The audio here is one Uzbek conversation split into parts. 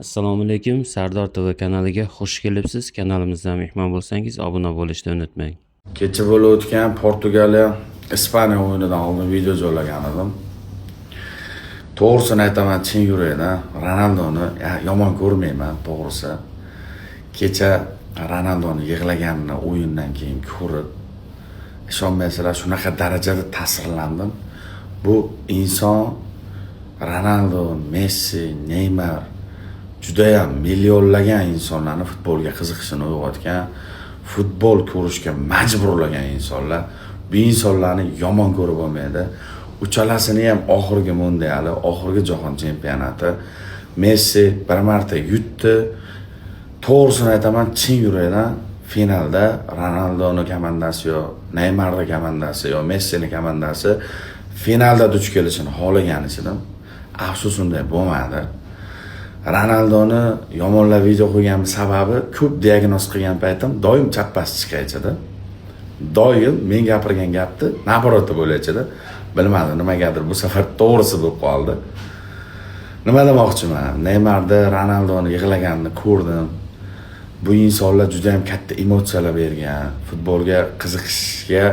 Assalomu alaykum, Sardor TV kanaliga xush kelibsiz. Kanalimizga mehmon bo'lsangiz, obuna bo'lishni unutmang. Kecha bo'lib o'tgan Portugaliya Ispaniya o'yinidan oldin video joylagan edim. To'g'risini aytaman, chin yurakdan Ronaldoni yomon ko'rmayman, to'g'risi. Kecha Ronaldoni yig'laganini o'yindan keyin ko'rib, ishonmaysizlar, shunaqa darajada ta'sirlandim. Bu inson Ronaldo, Messi, Neymar juda ham millionlagan insonlarni futbolga qiziqishini uyg'otgan, futbol ko'rishga majburlagan insonlar. Bu insonlarni yomon ko'rib bo'lmaydi. Uchalasini ham oxirgi mundiali, oxirgi jahon chempionati Messi bir marta yutdi. To'g'risini aytaman, chin yurakdan finalda Ronaldoni komandasi yo Neymarning komandasi yo Messining komandasi finalda duch kelishini xohlagan edim. Afsus, unday bo'lmadi. Ronaldoni yomonlab video qo'ygan sababi, ko'p diagnoz qilgan paytim doim chap past chiqaychidi. Doim men gapirgan gapni naboroti bo'lachidi. Bilmadim, nimagadir bu safar to'g'risi bo'lib qoldi. Nima demoqchiman? Neymarda Ronaldoni yig'laganini ko'rdim. Bu insonlar juda ham katta emotsiyalar bergan, futbolga qiziqishga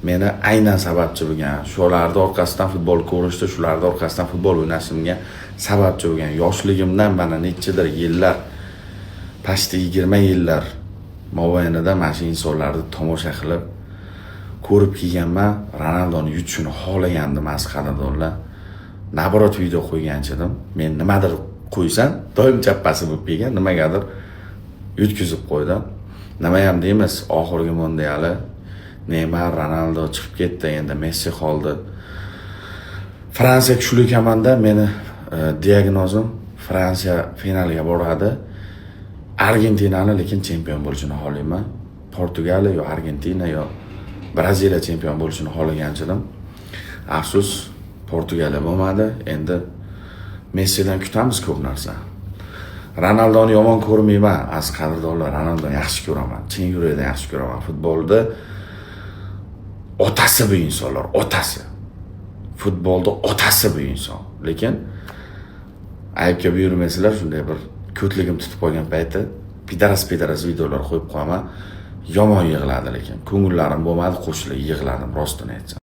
meni aynan sababchi bo'lgan. Shularning orqasidan futbol ko'rishdi, shularning orqasidan futbol o'ynashimga sababchi bo'lgan. Yoshligimdan mana nechadir yillar, pasti 20 yillar mobaynida mana shu insonlarni tomosha qilib ko'rib kelganman. Ronaldoni yutishini xohlagandim asqaradonlar. Naborot video qo'yganchidim. Men nimadir qo'ysam, doim chappasi bo'lib kelgan, nimagadir yutkizib qo'ydim. Nima ham deymiz, oxirgi mundiali Neymar, Ronaldo chiqib ketdi, endi Messi qoldi. Fransiya kuchli komanda, meni diagnozim Fransiya finaliga boradi. Argentinani lekin chempion bo'lishini xohlayman. Portugaliya yo Argentina yo Braziliya chempion bo'lishini xohlaganchidim. Afsus, Portugaliya bo'lmadi. Endi Messidan kutamiz ko'p narsa. Ronaldoni yomon ko'rmayman, az qadrdonlar, Ronaldoni yaxshi ko'raman. Chin yurakdan yaxshi ko'raman. Futbolda otasi bu insonlar, otasi. Futbolda otasi bu inson. Lekin aybga buyurmaysizlar, shunday bir ko'tligim tutib qolgan payti pidaras videolar qo'yib qo'yaman. Yomon yig'ladi, lekin ko'ngillarim bo'lmadi, qo'shilib yig'ladim, rostini aytsam.